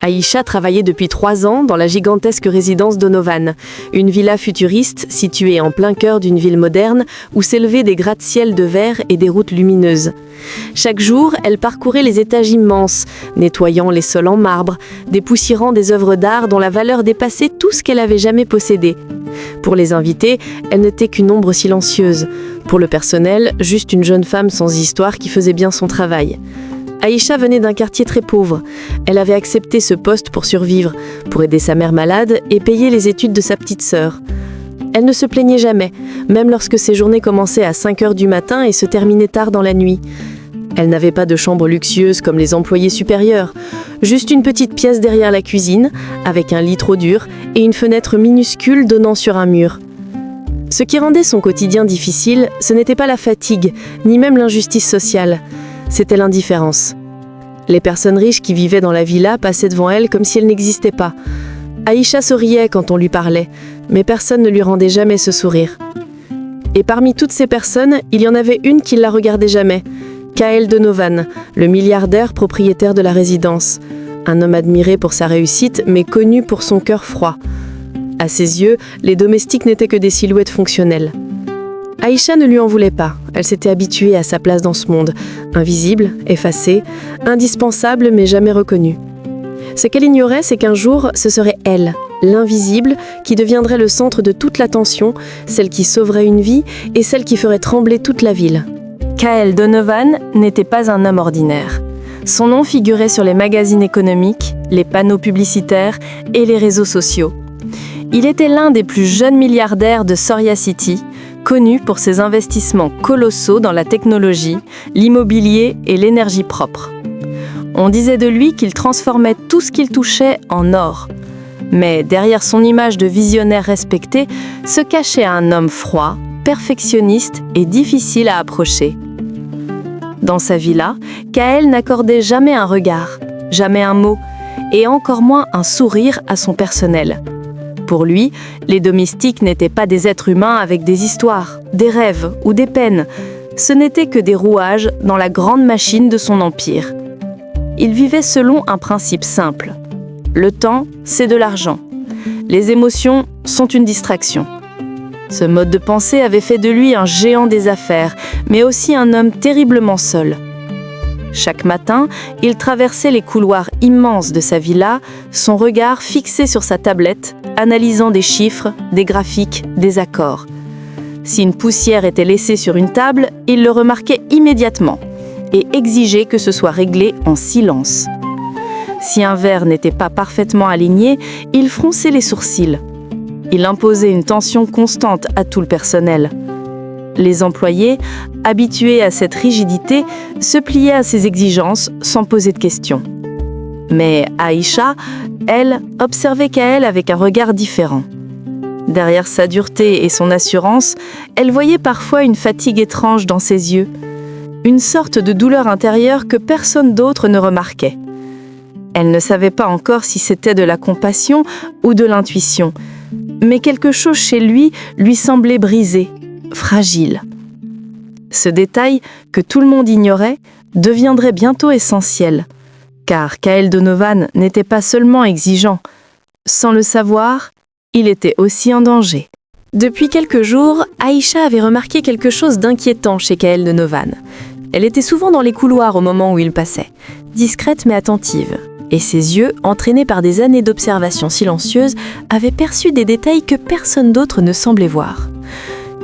Aïcha travaillait depuis 3 ans dans la gigantesque résidence Donovan, une villa futuriste située en plein cœur d'une ville moderne où s'élevaient des gratte-ciel de verre et des routes lumineuses. Chaque jour, elle parcourait les étages immenses, nettoyant les sols en marbre, dépoussiérant des œuvres d'art dont la valeur dépassait tout ce qu'elle avait jamais possédé. Pour les invités, elle n'était qu'une ombre silencieuse. Pour le personnel, juste une jeune femme sans histoire qui faisait bien son travail. Aïcha venait d'un quartier très pauvre. Elle avait accepté ce poste pour survivre, pour aider sa mère malade et payer les études de sa petite sœur. Elle ne se plaignait jamais, même lorsque ses journées commençaient à 5 heures du matin et se terminaient tard dans la nuit. Elle n'avait pas de chambre luxueuse comme les employés supérieurs, juste une petite pièce derrière la cuisine, avec un lit trop dur et une fenêtre minuscule donnant sur un mur. Ce qui rendait son quotidien difficile, ce n'était pas la fatigue, ni même l'injustice sociale. C'était l'indifférence. Les personnes riches qui vivaient dans la villa passaient devant elle comme si elle n'existait pas. Aïcha souriait quand on lui parlait, mais personne ne lui rendait jamais ce sourire. Et parmi toutes ces personnes, il y en avait une qui ne la regardait jamais. Kaël Donovan, le milliardaire propriétaire de la résidence. Un homme admiré pour sa réussite, mais connu pour son cœur froid. À ses yeux, les domestiques n'étaient que des silhouettes fonctionnelles. Aïcha ne lui en voulait pas. Elle s'était habituée à sa place dans ce monde, invisible, effacée, indispensable mais jamais reconnue. Ce qu'elle ignorait, c'est qu'un jour, ce serait elle, l'invisible, qui deviendrait le centre de toute l'attention, celle qui sauverait une vie et celle qui ferait trembler toute la ville. Kaël Donovan n'était pas un homme ordinaire. Son nom figurait sur les magazines économiques, les panneaux publicitaires et les réseaux sociaux. Il était l'un des plus jeunes milliardaires de Soria City, connu pour ses investissements colossaux dans la technologie, l'immobilier et l'énergie propre. On disait de lui qu'il transformait tout ce qu'il touchait en or. Mais derrière son image de visionnaire respecté se cachait un homme froid, perfectionniste et difficile à approcher. Dans sa villa, Kaël n'accordait jamais un regard, jamais un mot, et encore moins un sourire à son personnel. Pour lui, les domestiques n'étaient pas des êtres humains avec des histoires, des rêves ou des peines. Ce n'étaient que des rouages dans la grande machine de son empire. Il vivait selon un principe simple. Le temps, c'est de l'argent. Les émotions sont une distraction. Ce mode de pensée avait fait de lui un géant des affaires, mais aussi un homme terriblement seul. Chaque matin, il traversait les couloirs immenses de sa villa, son regard fixé sur sa tablette, analysant des chiffres, des graphiques, des accords. Si une poussière était laissée sur une table, il le remarquait immédiatement et exigeait que ce soit réglé en silence. Si un verre n'était pas parfaitement aligné, il fronçait les sourcils. Il imposait une tension constante à tout le personnel. Les employés, habitués à cette rigidité, se pliaient à ses exigences sans poser de questions. Mais Aïcha, elle, observait Kaël avec un regard différent. Derrière sa dureté et son assurance, elle voyait parfois une fatigue étrange dans ses yeux, une sorte de douleur intérieure que personne d'autre ne remarquait. Elle ne savait pas encore si c'était de la compassion ou de l'intuition, mais quelque chose chez lui semblait brisé, fragile. Ce détail, que tout le monde ignorait, deviendrait bientôt essentiel, car Kaël Donovan n'était pas seulement exigeant. Sans le savoir, il était aussi en danger. Depuis quelques jours, Aïcha avait remarqué quelque chose d'inquiétant chez Kaël Donovan. Elle était souvent dans les couloirs au moment où il passait, discrète mais attentive. Et ses yeux, entraînés par des années d'observation silencieuse, avaient perçu des détails que personne d'autre ne semblait voir.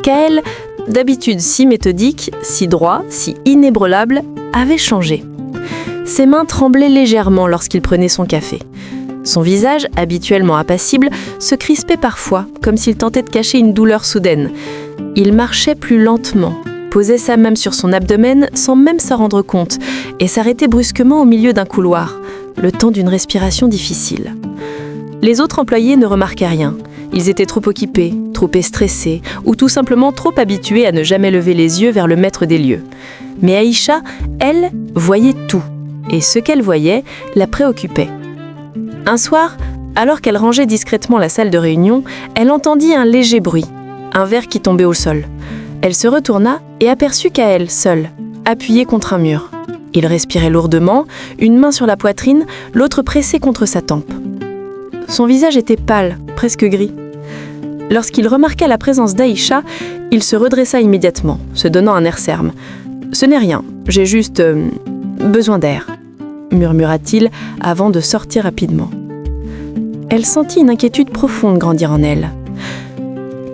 Kaël, d'habitude si méthodique, si droit, si inébranlable, avait changé. Ses mains tremblaient légèrement lorsqu'il prenait son café. Son visage, habituellement impassible, se crispait parfois, comme s'il tentait de cacher une douleur soudaine. Il marchait plus lentement, posait sa main sur son abdomen sans même s'en rendre compte, et s'arrêtait brusquement au milieu d'un couloir, le temps d'une respiration difficile. Les autres employés ne remarquaient rien. Ils étaient trop occupés, trop stressés, ou tout simplement trop habitués à ne jamais lever les yeux vers le maître des lieux. Mais Aïcha, elle, voyait tout, et ce qu'elle voyait la préoccupait. Un soir, alors qu'elle rangeait discrètement la salle de réunion, elle entendit un léger bruit, un verre qui tombait au sol. Elle se retourna et aperçut Kaël, seul, appuyé contre un mur. Il respirait lourdement, une main sur la poitrine, l'autre pressée contre sa tempe. Son visage était pâle, presque gris. Lorsqu'il remarqua la présence d'Aïcha, il se redressa immédiatement, se donnant un air ferme. « Ce n'est rien, j'ai juste besoin d'air », murmura-t-il avant de sortir rapidement. Elle sentit une inquiétude profonde grandir en elle.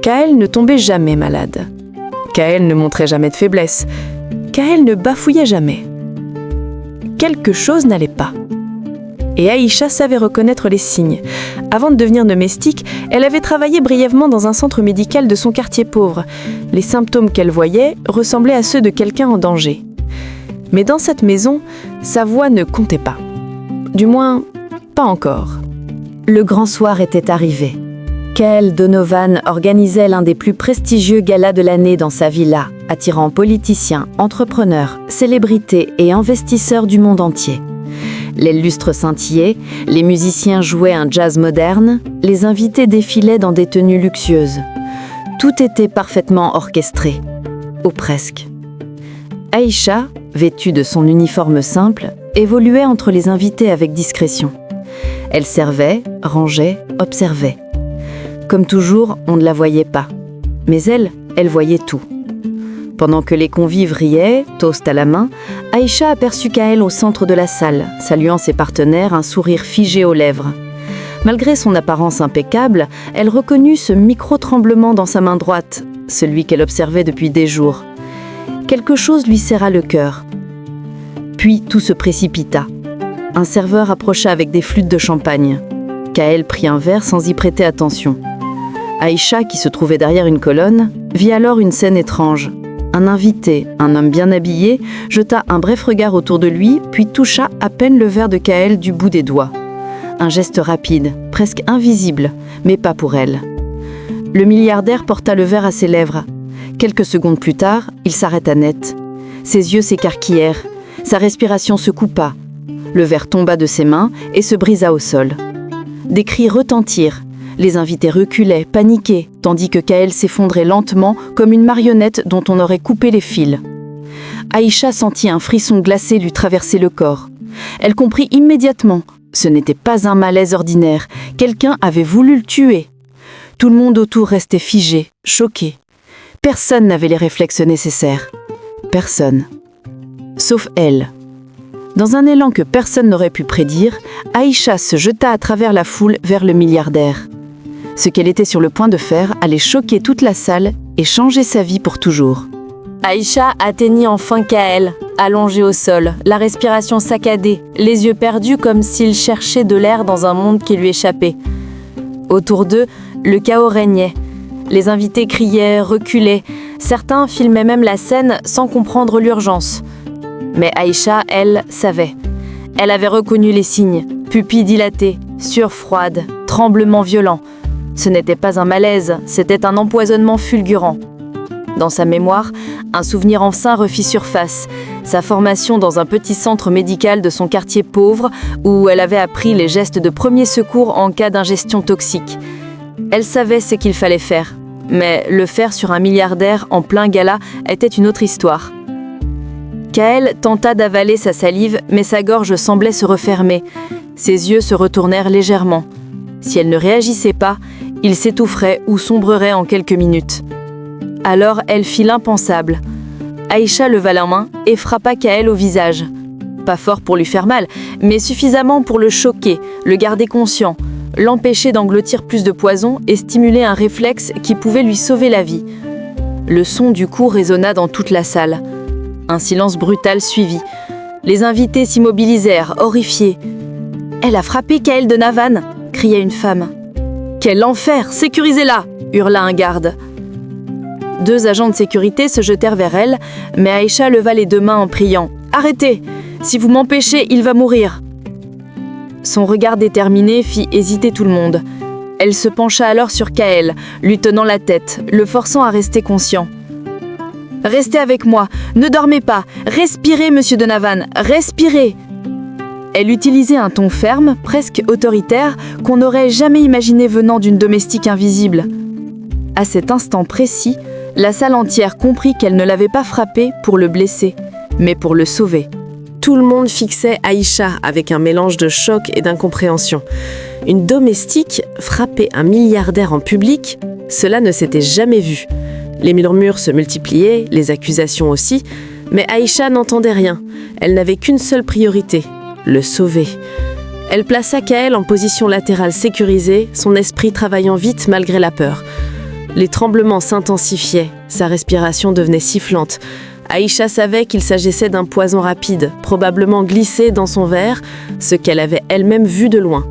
Kaël ne tombait jamais malade. Kaël ne montrait jamais de faiblesse. Kaël ne bafouillait jamais. Quelque chose n'allait pas. Et Aïcha savait reconnaître les signes. Avant de devenir domestique, elle avait travaillé brièvement dans un centre médical de son quartier pauvre. Les symptômes qu'elle voyait ressemblaient à ceux de quelqu'un en danger. Mais dans cette maison, sa voix ne comptait pas. Du moins, pas encore. Le grand soir était arrivé. Kaël Donovan organisait l'un des plus prestigieux galas de l'année dans sa villa, attirant politiciens, entrepreneurs, célébrités et investisseurs du monde entier. Les lustres scintillaient, les musiciens jouaient un jazz moderne, les invités défilaient dans des tenues luxueuses. Tout était parfaitement orchestré, ou presque. Aïcha, vêtue de son uniforme simple, évoluait entre les invités avec discrétion. Elle servait, rangeait, observait. Comme toujours, on ne la voyait pas. Mais elle voyait tout. Pendant que les convives riaient, toast à la main, Aïcha aperçut Kaël au centre de la salle, saluant ses partenaires, un sourire figé aux lèvres. Malgré son apparence impeccable, elle reconnut ce micro-tremblement dans sa main droite, celui qu'elle observait depuis des jours. Quelque chose lui serra le cœur. Puis tout se précipita. Un serveur approcha avec des flûtes de champagne. Kaël prit un verre sans y prêter attention. Aïcha, qui se trouvait derrière une colonne, vit alors une scène étrange. Un invité, un homme bien habillé, jeta un bref regard autour de lui, puis toucha à peine le verre de Kaël du bout des doigts. Un geste rapide, presque invisible, mais pas pour elle. Le milliardaire porta le verre à ses lèvres. Quelques secondes plus tard, il s'arrêta net. Ses yeux s'écarquillèrent, sa respiration se coupa. Le verre tomba de ses mains et se brisa au sol. Des cris retentirent. Les invités reculaient, paniqués, tandis que Kaël s'effondrait lentement comme une marionnette dont on aurait coupé les fils. Aïcha sentit un frisson glacé lui traverser le corps. Elle comprit immédiatement. Ce n'était pas un malaise ordinaire. Quelqu'un avait voulu le tuer. Tout le monde autour restait figé, choqué. Personne n'avait les réflexes nécessaires. Personne. Sauf elle. Dans un élan que personne n'aurait pu prédire, Aïcha se jeta à travers la foule vers le milliardaire. Ce qu'elle était sur le point de faire allait choquer toute la salle et changer sa vie pour toujours. Aïcha atteignit enfin Kaël, allongé au sol, la respiration saccadée, les yeux perdus comme s'il cherchait de l'air dans un monde qui lui échappait. Autour d'eux, le chaos régnait. Les invités criaient, reculaient. Certains filmaient même la scène sans comprendre l'urgence. Mais Aïcha, elle, savait. Elle avait reconnu les signes, pupilles dilatées, sueur froide, tremblements violents. Ce n'était pas un malaise, c'était un empoisonnement fulgurant. Dans sa mémoire, un souvenir ancien refit surface, sa formation dans un petit centre médical de son quartier pauvre où elle avait appris les gestes de premier secours en cas d'ingestion toxique. Elle savait ce qu'il fallait faire, mais le faire sur un milliardaire en plein gala était une autre histoire. Kaël tenta d'avaler sa salive, mais sa gorge semblait se refermer. Ses yeux se retournèrent légèrement. Si elle ne réagissait pas, il s'étoufferait ou sombrerait en quelques minutes. Alors elle fit l'impensable. Aïcha leva la main et frappa Kaël au visage. Pas fort pour lui faire mal, mais suffisamment pour le choquer, le garder conscient, l'empêcher d'engloutir plus de poison et stimuler un réflexe qui pouvait lui sauver la vie. Le son du coup résonna dans toute la salle. Un silence brutal suivit. Les invités s'immobilisèrent, horrifiés. « Elle a frappé Kaël Donovan !» cria une femme. « Quel enfer! Sécurisez-la !» hurla un garde. 2 agents de sécurité se jetèrent vers elle, mais Aïcha leva les 2 mains en priant « Arrêtez! Si vous m'empêchez, il va mourir !» Son regard déterminé fit hésiter tout le monde. Elle se pencha alors sur Kaël, lui tenant la tête, le forçant à rester conscient. « Restez avec moi, ne dormez pas, respirez, monsieur Donovan, respirez !» Elle utilisait un ton ferme, presque autoritaire, qu'on n'aurait jamais imaginé venant d'une domestique invisible. À cet instant précis, la salle entière comprit qu'elle ne l'avait pas frappé pour le blesser, mais pour le sauver. Tout le monde fixait Aïcha avec un mélange de choc et d'incompréhension. Une domestique frapper un milliardaire en public, cela ne s'était jamais vu. Les murmures se multipliaient, les accusations aussi, mais Aïcha n'entendait rien. Elle n'avait qu'une seule priorité, le sauver. Elle plaça Kaël en position latérale sécurisée, son esprit travaillant vite malgré la peur. Les tremblements s'intensifiaient, sa respiration devenait sifflante. Aïcha savait qu'il s'agissait d'un poison rapide, probablement glissé dans son verre, ce qu'elle avait elle-même vu de loin.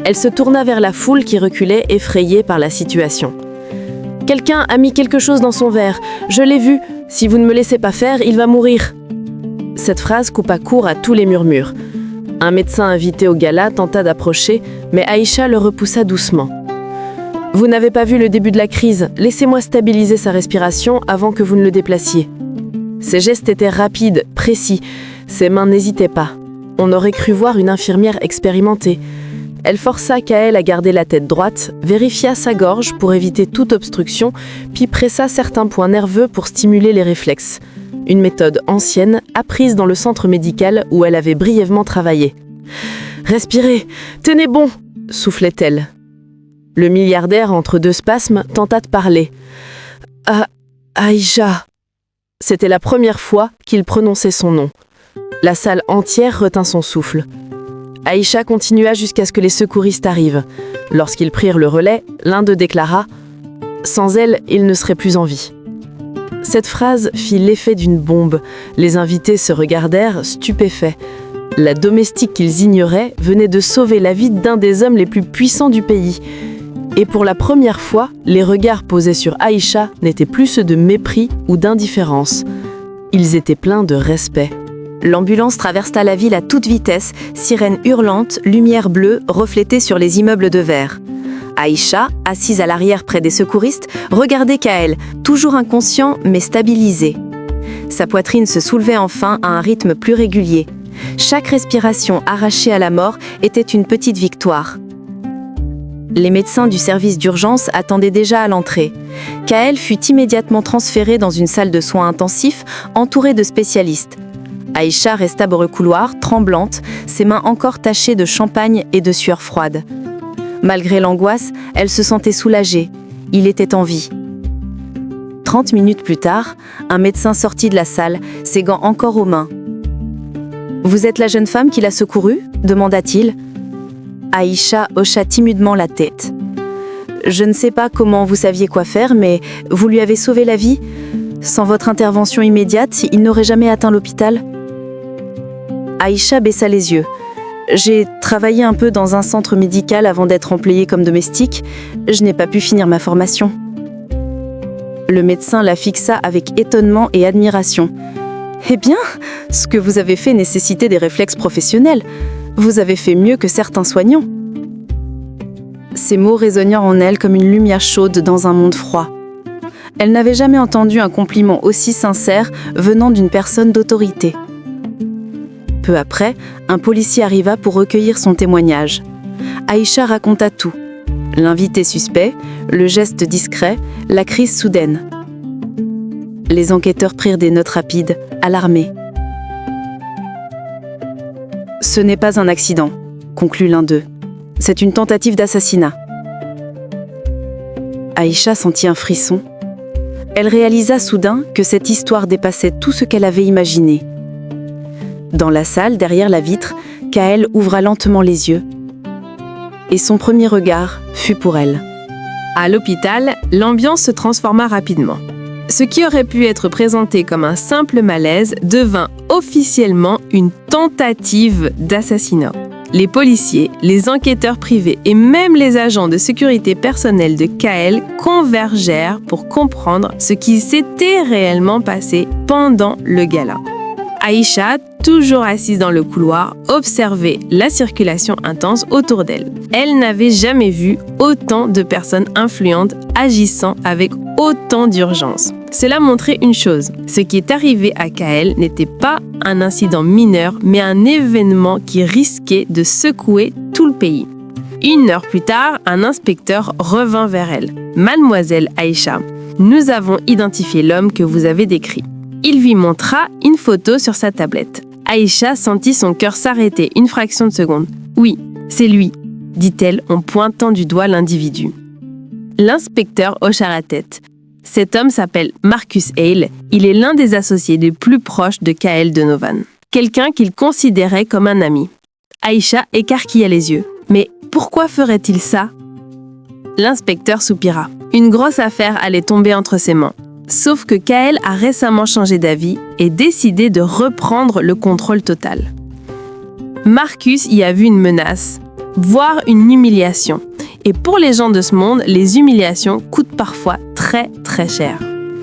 Elle se tourna vers la foule qui reculait, effrayée par la situation. « Quelqu'un a mis quelque chose dans son verre. Je l'ai vu. Si vous ne me laissez pas faire, il va mourir. » Cette phrase coupa court à tous les murmures. Un médecin invité au gala tenta d'approcher, mais Aïcha le repoussa doucement. « Vous n'avez pas vu le début de la crise. Laissez-moi stabiliser sa respiration avant que vous ne le déplaciez. » Ses gestes étaient rapides, précis. Ses mains n'hésitaient pas. On aurait cru voir une infirmière expérimentée. Elle força Kaël à garder la tête droite, vérifia sa gorge pour éviter toute obstruction, puis pressa certains points nerveux pour stimuler les réflexes. Une méthode ancienne, apprise dans le centre médical où elle avait brièvement travaillé. « Respirez, tenez bon !» soufflait-elle. Le milliardaire, entre deux spasmes, tenta de parler. « Ah, Aïcha !» C'était la première fois qu'il prononçait son nom. La salle entière retint son souffle. Aïcha continua jusqu'à ce que les secouristes arrivent. Lorsqu'ils prirent le relais, l'un d'eux déclara « Sans elle, il ne serait plus en vie ». Cette phrase fit l'effet d'une bombe. Les invités se regardèrent, stupéfaits. La domestique qu'ils ignoraient venait de sauver la vie d'un des hommes les plus puissants du pays. Et pour la première fois, les regards posés sur Aïcha n'étaient plus ceux de mépris ou d'indifférence. Ils étaient pleins de respect. L'ambulance traversa la ville à toute vitesse, sirènes hurlantes, lumière bleue reflétée sur les immeubles de verre. Aïcha, assise à l'arrière près des secouristes, regardait Kaël, toujours inconscient mais stabilisé. Sa poitrine se soulevait enfin à un rythme plus régulier. Chaque respiration arrachée à la mort était une petite victoire. Les médecins du service d'urgence attendaient déjà à l'entrée. Kaël fut immédiatement transférée dans une salle de soins intensifs entourée de spécialistes. Aïcha resta dans le couloir, tremblante, ses mains encore tachées de champagne et de sueur froide. Malgré l'angoisse, elle se sentait soulagée. Il était en vie. 30 minutes plus tard, un médecin sortit de la salle, ses gants encore aux mains. « Vous êtes la jeune femme qui l'a secourue ?» demanda-t-il. Aïcha hocha timidement la tête. « Je ne sais pas comment vous saviez quoi faire, mais vous lui avez sauvé la vie. Sans votre intervention immédiate, il n'aurait jamais atteint l'hôpital. » Aïcha baissa les yeux. « J'ai travaillé un peu dans un centre médical avant d'être employée comme domestique. Je n'ai pas pu finir ma formation. » Le médecin la fixa avec étonnement et admiration. « Eh bien, ce que vous avez fait nécessitait des réflexes professionnels. Vous avez fait mieux que certains soignants. » Ces mots résonnèrent en elle comme une lumière chaude dans un monde froid. Elle n'avait jamais entendu un compliment aussi sincère venant d'une personne d'autorité. Peu après, un policier arriva pour recueillir son témoignage. Aïcha raconta tout. L'invité suspect, le geste discret, la crise soudaine. Les enquêteurs prirent des notes rapides, alarmés. « Ce n'est pas un accident », conclut l'un d'eux. « C'est une tentative d'assassinat. » Aïcha sentit un frisson. Elle réalisa soudain que cette histoire dépassait tout ce qu'elle avait imaginé. Dans la salle, derrière la vitre, Kaël ouvra lentement les yeux. Et son premier regard fut pour elle. À l'hôpital, l'ambiance se transforma rapidement. Ce qui aurait pu être présenté comme un simple malaise devint officiellement une tentative d'assassinat. Les policiers, les enquêteurs privés et même les agents de sécurité personnelle de Kaël convergèrent pour comprendre ce qui s'était réellement passé pendant le gala. Aïcha, toujours assise dans le couloir, observait la circulation intense autour d'elle. Elle n'avait jamais vu autant de personnes influentes agissant avec autant d'urgence. Cela montrait une chose, ce qui est arrivé à Kaël n'était pas un incident mineur, mais un événement qui risquait de secouer tout le pays. 1 heure plus tard, un inspecteur revint vers elle. « Mademoiselle Aïcha, nous avons identifié l'homme que vous avez décrit. » Il lui montra une photo sur sa tablette. Aïcha sentit son cœur s'arrêter une fraction de seconde. « Oui, c'est lui », dit-elle en pointant du doigt l'individu. L'inspecteur hocha la tête. Cet homme s'appelle Marcus Hale. Il est l'un des associés les plus proches de Kaël Donovan. Quelqu'un qu'il considérait comme un ami. Aïcha écarquilla les yeux. Mais pourquoi ferait-il ça ? L'inspecteur soupira. Une grosse affaire allait tomber entre ses mains. Sauf que Kaël a récemment changé d'avis et décidé de reprendre le contrôle total. Marcus y a vu une menace, voire une humiliation. Et pour les gens de ce monde, les humiliations coûtent parfois très très cher.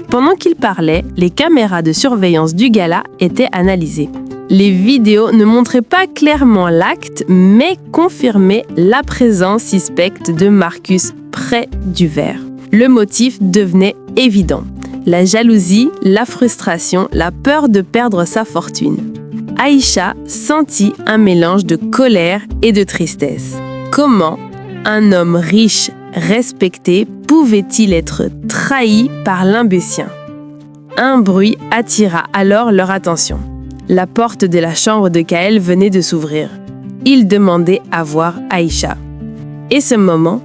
Pendant qu'il parlait, les caméras de surveillance du gala étaient analysées. Les vidéos ne montraient pas clairement l'acte, mais confirmaient la présence suspecte de Marcus près du verre. Le motif devenait évident. La jalousie, la frustration, la peur de perdre sa fortune. Aïcha sentit un mélange de colère et de tristesse. Comment un homme riche, respecté, pouvait-il être trahi par l'imbécien ? Un bruit attira alors leur attention. La porte de la chambre de Kaël venait de s'ouvrir. Il demandait à voir Aïcha. Et ce moment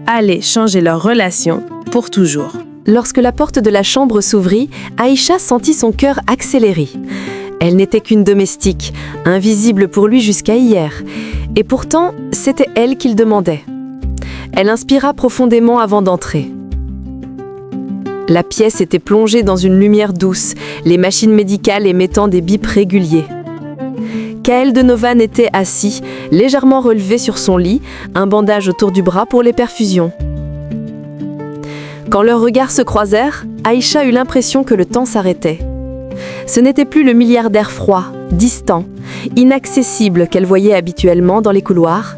allait changer leur relation pour toujours. Lorsque la porte de la chambre s'ouvrit, Aïcha sentit son cœur accélérer. Elle n'était qu'une domestique, invisible pour lui jusqu'à hier. Et pourtant, c'était elle qu'il demandait. Elle inspira profondément avant d'entrer. La pièce était plongée dans une lumière douce, les machines médicales émettant des bips réguliers. Kaël Donovan était assis, légèrement relevé sur son lit, un bandage autour du bras pour les perfusions. Quand leurs regards se croisèrent, Aïcha eut l'impression que le temps s'arrêtait. Ce n'était plus le milliardaire froid, distant, inaccessible qu'elle voyait habituellement dans les couloirs.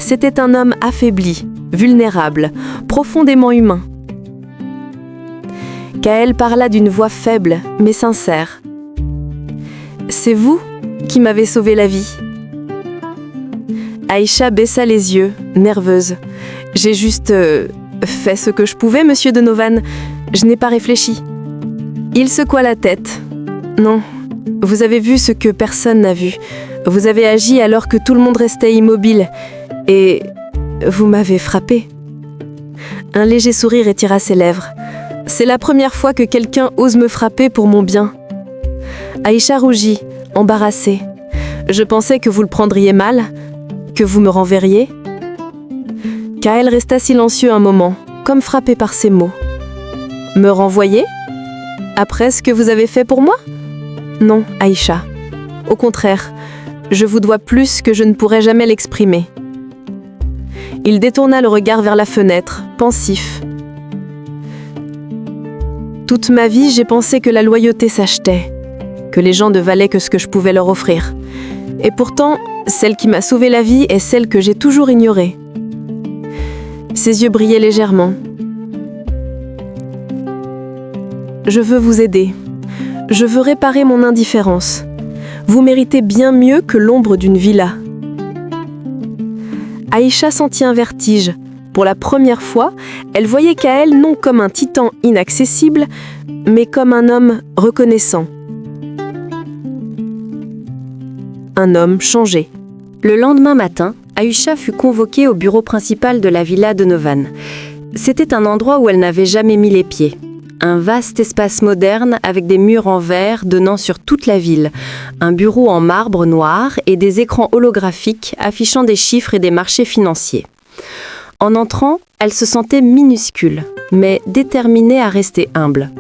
C'était un homme affaibli, vulnérable, profondément humain. Kaël parla d'une voix faible, mais sincère. « C'est vous qui m'avez sauvé la vie. » Aïcha baissa les yeux, nerveuse. « J'ai juste fait ce que je pouvais, monsieur Donovan. Je n'ai pas réfléchi. » Il secoua la tête. « Non, vous avez vu ce que personne n'a vu. Vous avez agi alors que tout le monde restait immobile. Et vous m'avez frappé. » Un léger sourire étira ses lèvres. « C'est la première fois que quelqu'un ose me frapper pour mon bien. » Aïcha rougit, embarrassée. « Je pensais que vous le prendriez mal, que vous me renverriez. » Kaël resta silencieux un moment, comme frappé par ces mots. « Me renvoyer ? Après ce que vous avez fait pour moi ? Non, Aïcha. Au contraire, je vous dois plus que je ne pourrais jamais l'exprimer. » Il détourna le regard vers la fenêtre, pensif. « Toute ma vie, j'ai pensé que la loyauté s'achetait, que les gens ne valaient que ce que je pouvais leur offrir. Et pourtant, celle qui m'a sauvé la vie est celle que j'ai toujours ignorée. » Ses yeux brillaient légèrement. « Je veux vous aider. Je veux réparer mon indifférence. Vous méritez bien mieux que l'ombre d'une villa. » Aïcha sentit un vertige. Pour la première fois, elle voyait Kaël non comme un titan inaccessible, mais comme un homme reconnaissant. Un homme changé. Le lendemain matin, Aïcha fut convoquée au bureau principal de la villa Donovan. C'était un endroit où elle n'avait jamais mis les pieds. Un vaste espace moderne avec des murs en verre donnant sur toute la ville, un bureau en marbre noir et des écrans holographiques affichant des chiffres et des marchés financiers. En entrant, elle se sentait minuscule, mais déterminée à rester humble.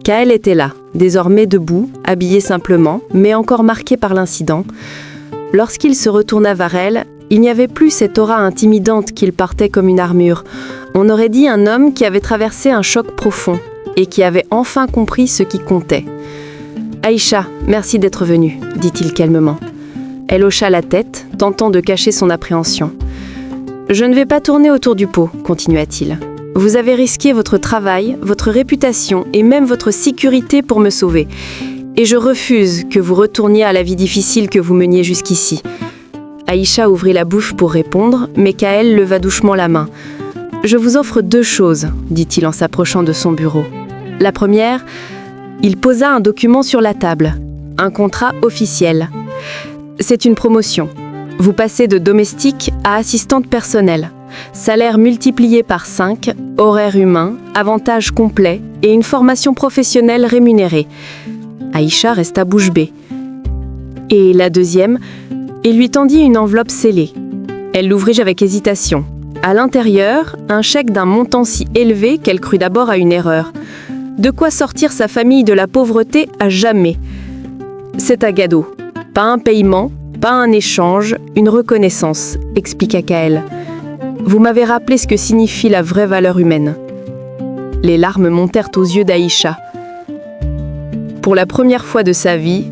Kaël était là, désormais debout, habillé simplement, mais encore marqué par l'incident. Lorsqu'il se retourna vers elle, il n'y avait plus cette aura intimidante qu'il portait comme une armure. On aurait dit un homme qui avait traversé un choc profond et qui avait enfin compris ce qui comptait. « Aïcha, merci d'être venue, » dit-il calmement. Elle hocha la tête, tentant de cacher son appréhension. « Je ne vais pas tourner autour du pot, » continua-t-il. « Vous avez risqué votre travail, votre réputation et même votre sécurité pour me sauver. Et je refuse que vous retourniez à la vie difficile que vous meniez jusqu'ici. » Aïcha ouvrit la bouche pour répondre, mais Kaël leva doucement la main. « Je vous offre 2 choses, » dit-il en s'approchant de son bureau. La première, il posa un document sur la table. un contrat officiel. C'est une promotion. Vous passez de domestique à assistante personnelle. Salaire multiplié par 5, horaire humain, avantages complets et une formation professionnelle rémunérée. Aïcha resta bouche bée. Et la deuxième, il lui tendit une enveloppe scellée. Elle l'ouvrit avec hésitation. À l'intérieur, un chèque d'un montant si élevé qu'elle crut d'abord à une erreur. De quoi sortir sa famille de la pauvreté à jamais. C'est à Gado. Pas un paiement, pas un échange, une reconnaissance, expliqua Kaël. Vous m'avez rappelé ce que signifie la vraie valeur humaine. Les larmes montèrent aux yeux d'Aïcha. Pour la première fois de sa vie,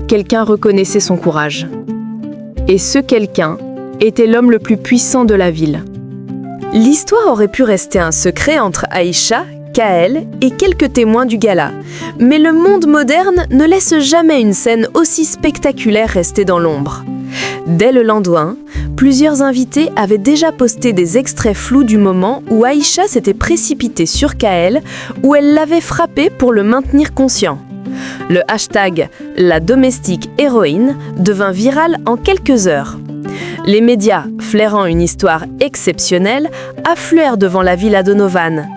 quelqu'un reconnaissait son courage. Et ce quelqu'un était l'homme le plus puissant de la ville. L'histoire aurait pu rester un secret entre Aïcha, Kaël et quelques témoins du gala. Mais le monde moderne ne laisse jamais une scène aussi spectaculaire rester dans l'ombre. Dès le lendemain, plusieurs invités avaient déjà posté des extraits flous du moment où Aïcha s'était précipitée sur Kaël, où elle l'avait frappé pour le maintenir conscient. Le hashtag « La domestique héroïne » devint viral en quelques heures. Les médias, flairant une histoire exceptionnelle, affluèrent devant la villa Donovan.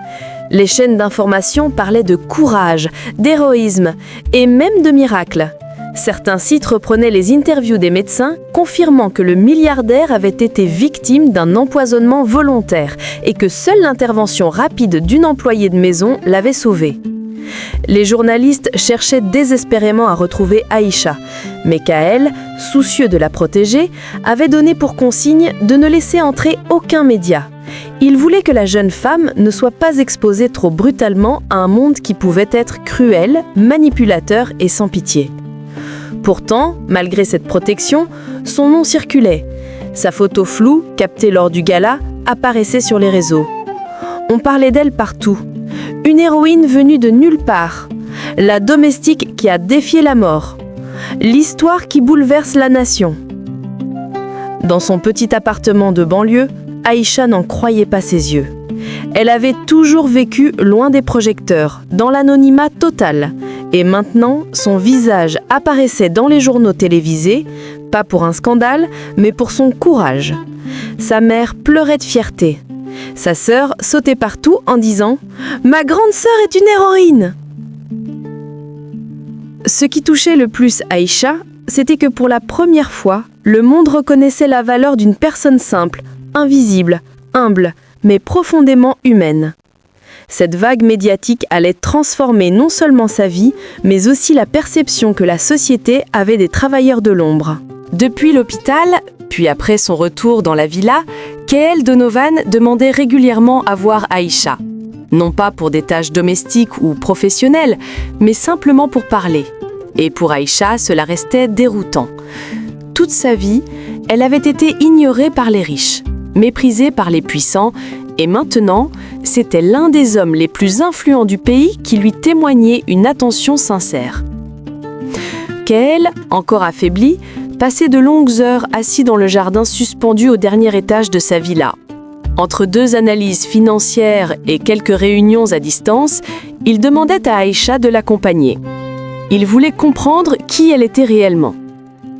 Les chaînes d'information parlaient de courage, d'héroïsme et même de miracles. Certains sites reprenaient les interviews des médecins, confirmant que le milliardaire avait été victime d'un empoisonnement volontaire et que seule l'intervention rapide d'une employée de maison l'avait sauvé. Les journalistes cherchaient désespérément à retrouver Aïcha, mais Kaël, soucieux de la protéger, avait donné pour consigne de ne laisser entrer aucun média. Il voulait que la jeune femme ne soit pas exposée trop brutalement à un monde qui pouvait être cruel, manipulateur et sans pitié. Pourtant, malgré cette protection, son nom circulait. Sa photo floue, captée lors du gala, apparaissait sur les réseaux. On parlait d'elle partout. Une héroïne venue de nulle part. La domestique qui a défié la mort. L'histoire qui bouleverse la nation. Dans son petit appartement de banlieue, Aïcha n'en croyait pas ses yeux. Elle avait toujours vécu loin des projecteurs, dans l'anonymat total. Et maintenant, son visage apparaissait dans les journaux télévisés, pas pour un scandale, mais pour son courage. Sa mère pleurait de fierté. Sa sœur sautait partout en disant « Ma grande sœur est une héroïne !» Ce qui touchait le plus Aïcha, c'était que pour la première fois, le monde reconnaissait la valeur d'une personne simple, invisible, humble, mais profondément humaine. Cette vague médiatique allait transformer non seulement sa vie, mais aussi la perception que la société avait des travailleurs de l'ombre. Depuis l'hôpital, puis après son retour dans la villa, Kaël Donovan demandait régulièrement à voir Aïcha. Non pas pour des tâches domestiques ou professionnelles, mais simplement pour parler. Et pour Aïcha, cela restait déroutant. Toute sa vie, elle avait été ignorée par les riches, méprisée par les puissants, et maintenant, c'était l'un des hommes les plus influents du pays qui lui témoignait une attention sincère. Kaël, encore affaibli, passait de longues heures assis dans le jardin suspendu au dernier étage de sa villa. Entre deux analyses financières et quelques réunions à distance, il demandait à Aïcha de l'accompagner. Il voulait comprendre qui elle était réellement.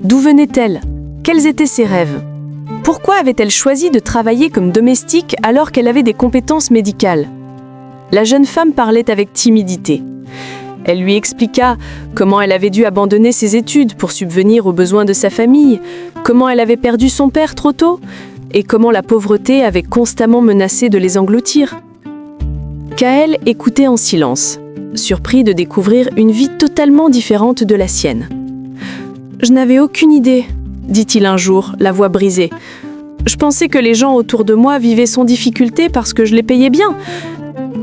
D'où venait-elle? Quels étaient ses rêves? Pourquoi avait-elle choisi de travailler comme domestique alors qu'elle avait des compétences médicales? La jeune femme parlait avec timidité. Elle lui expliqua comment elle avait dû abandonner ses études pour subvenir aux besoins de sa famille, comment elle avait perdu son père trop tôt, et comment la pauvreté avait constamment menacé de les engloutir. Kaël écoutait en silence, surpris de découvrir une vie totalement différente de la sienne. « Je n'avais aucune idée », dit-il un jour, la voix brisée. « Je pensais que les gens autour de moi vivaient sans difficulté parce que je les payais bien,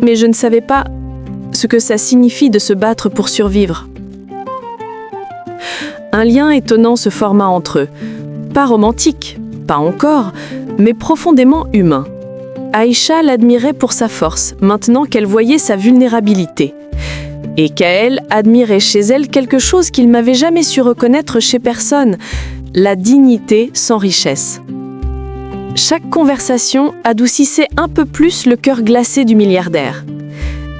mais je ne savais pas ce que ça signifie de se battre pour survivre. » Un lien étonnant se forma entre eux. Pas romantique, pas encore, mais profondément humain. Aïcha l'admirait pour sa force, maintenant qu'elle voyait sa vulnérabilité. Et Kaël admirait chez elle quelque chose qu'il n'avait jamais su reconnaître chez personne, la dignité sans richesse. Chaque conversation adoucissait un peu plus le cœur glacé du milliardaire.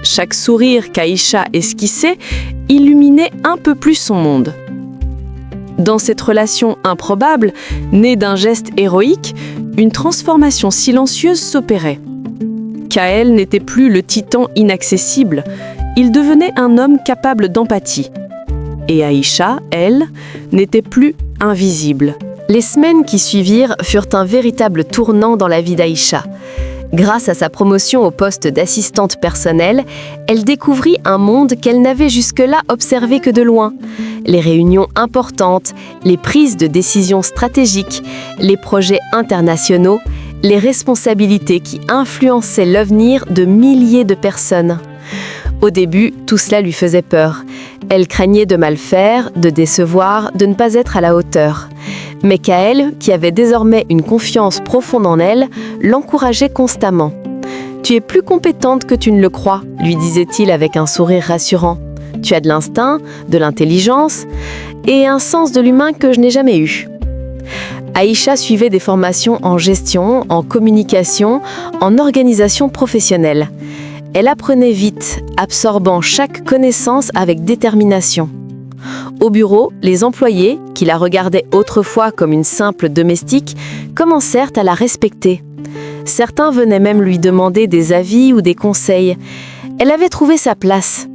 Chaque sourire qu'Aïcha esquissait illuminait un peu plus son monde. Dans cette relation improbable, née d'un geste héroïque, une transformation silencieuse s'opérait. Kaël n'était plus le titan inaccessible, il devenait un homme capable d'empathie. Et Aïcha, elle, n'était plus invisible. Les semaines qui suivirent furent un véritable tournant dans la vie d'Aïcha. Grâce à sa promotion au poste d'assistante personnelle, elle découvrit un monde qu'elle n'avait jusque-là observé que de loin. Les réunions importantes, les prises de décisions stratégiques, les projets internationaux, les responsabilités qui influençaient l'avenir de milliers de personnes. Au début, tout cela lui faisait peur. Elle craignait de mal faire, de décevoir, de ne pas être à la hauteur. Mais Kaël, qui avait désormais une confiance profonde en elle, l'encourageait constamment. « Tu es plus compétente que tu ne le crois », lui disait-il avec un sourire rassurant. « Tu as de l'instinct, de l'intelligence et un sens de l'humain que je n'ai jamais eu. » Aïcha suivait des formations en gestion, en communication, en organisation professionnelle. Elle apprenait vite, absorbant chaque connaissance avec détermination. Au bureau, les employés, qui la regardaient autrefois comme une simple domestique, commencèrent à la respecter. Certains venaient même lui demander des avis ou des conseils. Elle avait trouvé sa place.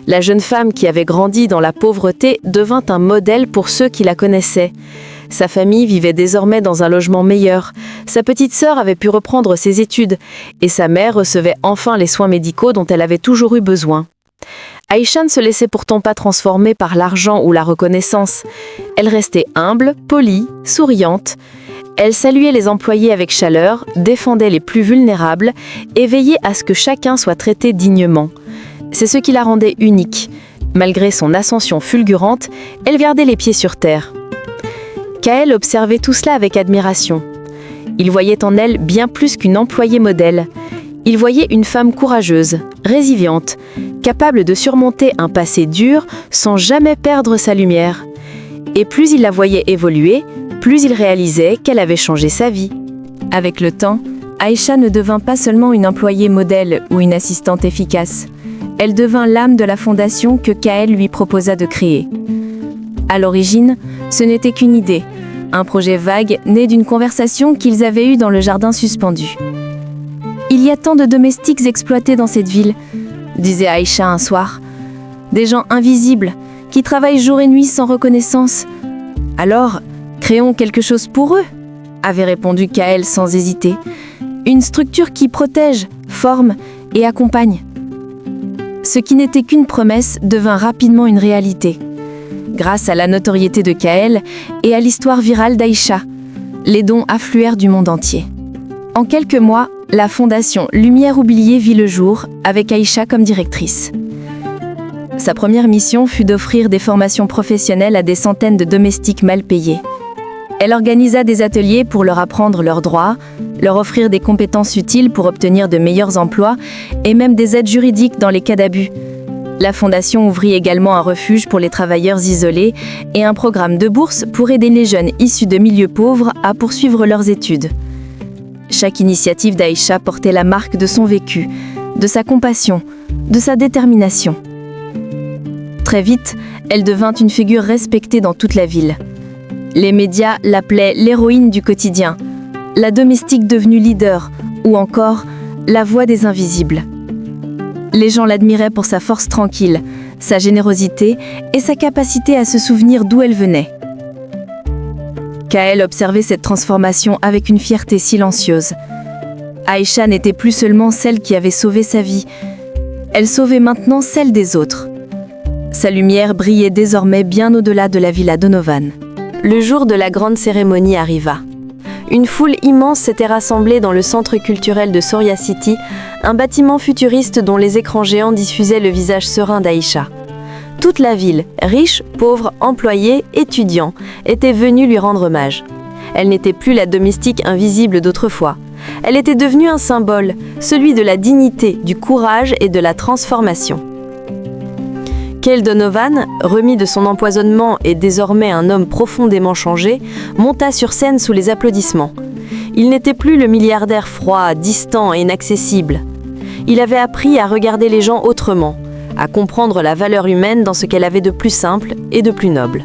La jeune femme qui avait grandi dans la pauvreté devint un modèle pour ceux qui la connaissaient. Sa famille vivait désormais dans un logement meilleur. Sa petite sœur avait pu reprendre ses études et sa mère recevait enfin les soins médicaux dont elle avait toujours eu besoin. Aïcha ne se laissait pourtant pas transformer par l'argent ou la reconnaissance. Elle restait humble, polie, souriante. Elle saluait les employés avec chaleur, défendait les plus vulnérables et veillait à ce que chacun soit traité dignement. C'est ce qui la rendait unique. Malgré son ascension fulgurante, elle gardait les pieds sur terre. Kaël observait tout cela avec admiration. Il voyait en elle bien plus qu'une employée modèle. Il voyait une femme courageuse, résiliente, capable de surmonter un passé dur sans jamais perdre sa lumière. Et plus il la voyait évoluer, plus il réalisait qu'elle avait changé sa vie. Avec le temps, Aïcha ne devint pas seulement une employée modèle ou une assistante efficace. Elle devint l'âme de la fondation que Kaël lui proposa de créer. À l'origine, ce n'était qu'une idée, un projet vague né d'une conversation qu'ils avaient eue dans le jardin suspendu. « Il y a tant de domestiques exploités dans cette ville », disait Aïcha un soir. « Des gens invisibles, qui travaillent jour et nuit sans reconnaissance. Alors, créons quelque chose pour eux », avait répondu Kaël sans hésiter. « Une structure qui protège, forme et accompagne. » Ce qui n'était qu'une promesse devint rapidement une réalité. Grâce à la notoriété de Kaël et à l'histoire virale d'Aïcha, les dons affluèrent du monde entier. En quelques mois, la fondation Lumière Oubliée vit le jour, avec Aïcha comme directrice. Sa première mission fut d'offrir des formations professionnelles à des centaines de domestiques mal payés. Elle organisa des ateliers pour leur apprendre leurs droits, leur offrir des compétences utiles pour obtenir de meilleurs emplois et même des aides juridiques dans les cas d'abus. La fondation ouvrit également un refuge pour les travailleurs isolés et un programme de bourse pour aider les jeunes issus de milieux pauvres à poursuivre leurs études. Chaque initiative d'Aïcha portait la marque de son vécu, de sa compassion, de sa détermination. Très vite, elle devint une figure respectée dans toute la ville. Les médias l'appelaient l'héroïne du quotidien, la domestique devenue leader ou encore la voix des invisibles. Les gens l'admiraient pour sa force tranquille, sa générosité et sa capacité à se souvenir d'où elle venait. Kaël observait cette transformation avec une fierté silencieuse. Aïcha n'était plus seulement celle qui avait sauvé sa vie, elle sauvait maintenant celle des autres. Sa lumière brillait désormais bien au-delà de la villa Donovan. Le jour de la grande cérémonie arriva. Une foule immense s'était rassemblée dans le centre culturel de Soria City, un bâtiment futuriste dont les écrans géants diffusaient le visage serein d'Aïcha. Toute la ville, riches, pauvres, employés, étudiants, était venue lui rendre hommage. Elle n'était plus la domestique invisible d'autrefois. Elle était devenue un symbole, celui de la dignité, du courage et de la transformation. Kaël Donovan, remis de son empoisonnement et désormais un homme profondément changé, monta sur scène sous les applaudissements. Il n'était plus le milliardaire froid, distant et inaccessible. Il avait appris à regarder les gens autrement, à comprendre la valeur humaine dans ce qu'elle avait de plus simple et de plus noble.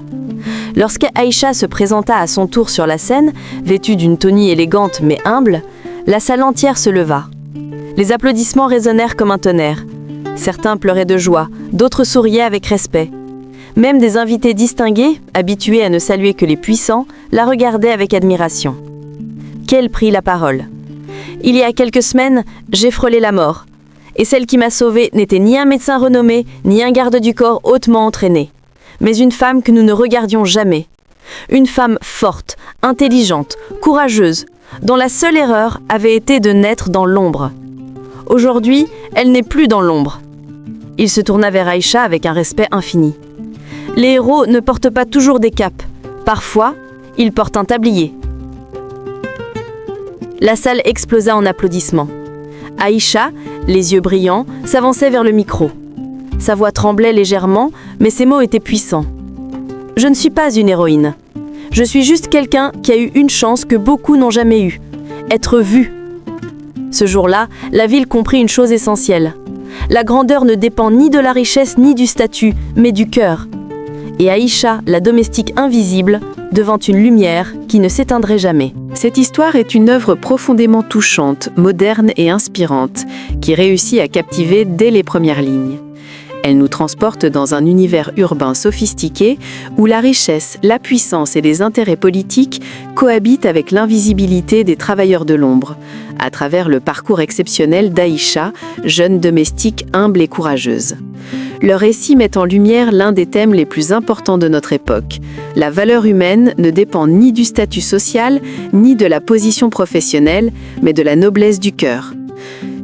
Lorsque Aïcha se présenta à son tour sur la scène, vêtue d'une tonie élégante mais humble, la salle entière se leva. Les applaudissements résonnèrent comme un tonnerre. Certains pleuraient de joie, d'autres souriaient avec respect. Même des invités distingués, habitués à ne saluer que les puissants, la regardaient avec admiration. Qu'elle prit la parole. « Il y a quelques semaines, j'ai frôlé la mort. Et celle qui m'a sauvée n'était ni un médecin renommé, ni un garde du corps hautement entraîné, mais une femme que nous ne regardions jamais. Une femme forte, intelligente, courageuse, dont la seule erreur avait été de naître dans l'ombre. Aujourd'hui, elle n'est plus dans l'ombre. » Il se tourna vers Aïcha avec un respect infini. Les héros ne portent pas toujours des capes. Parfois, ils portent un tablier. La salle explosa en applaudissements. Aïcha, les yeux brillants, s'avançait vers le micro. Sa voix tremblait légèrement, mais ses mots étaient puissants. « Je ne suis pas une héroïne. Je suis juste quelqu'un qui a eu une chance que beaucoup n'ont jamais eue. Être vue. » Ce jour-là, la ville comprit une chose essentielle. La grandeur ne dépend ni de la richesse ni du statut, mais du cœur. Et Aïcha, la domestique invisible, devant une lumière qui ne s'éteindrait jamais. Cette histoire est une œuvre profondément touchante, moderne et inspirante, qui réussit à captiver dès les premières lignes. Elle nous transporte dans un univers urbain sophistiqué où la richesse, la puissance et les intérêts politiques cohabitent avec l'invisibilité des travailleurs de l'ombre, à travers le parcours exceptionnel d'Aïcha, jeune domestique humble et courageuse. Le récit met en lumière l'un des thèmes les plus importants de notre époque. La valeur humaine ne dépend ni du statut social, ni de la position professionnelle, mais de la noblesse du cœur.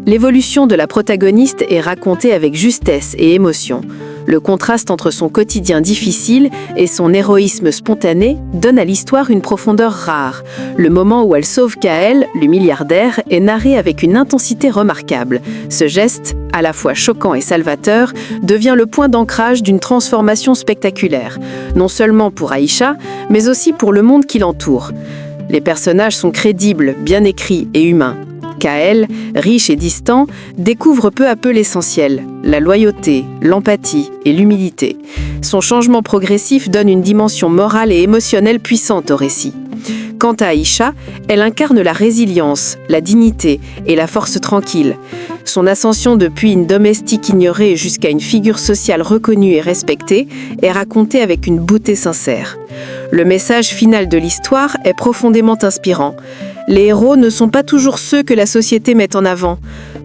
L'évolution de la protagoniste est racontée avec justesse et émotion. Le contraste entre son quotidien difficile et son héroïsme spontané donne à l'histoire une profondeur rare. Le moment où elle sauve Kaël, le milliardaire, est narré avec une intensité remarquable. Ce geste, à la fois choquant et salvateur, devient le point d'ancrage d'une transformation spectaculaire, non seulement pour Aïcha, mais aussi pour le monde qui l'entoure. Les personnages sont crédibles, bien écrits et humains. Kaël, riche et distant, découvre peu à peu l'essentiel, la loyauté, l'empathie et l'humilité. Son changement progressif donne une dimension morale et émotionnelle puissante au récit. Quant à Aïcha, elle incarne la résilience, la dignité et la force tranquille. Son ascension depuis une domestique ignorée jusqu'à une figure sociale reconnue et respectée est racontée avec une beauté sincère. Le message final de l'histoire est profondément inspirant. Les héros ne sont pas toujours ceux que la société met en avant.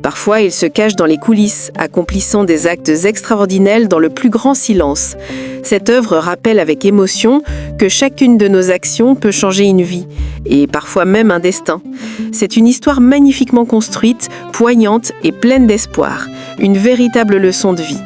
Parfois, ils se cachent dans les coulisses, accomplissant des actes extraordinaires dans le plus grand silence. Cette œuvre rappelle avec émotion que chacune de nos actions peut changer une vie, et parfois même un destin. C'est une histoire magnifiquement construite, poignante et pleine d'espoir, une véritable leçon de vie.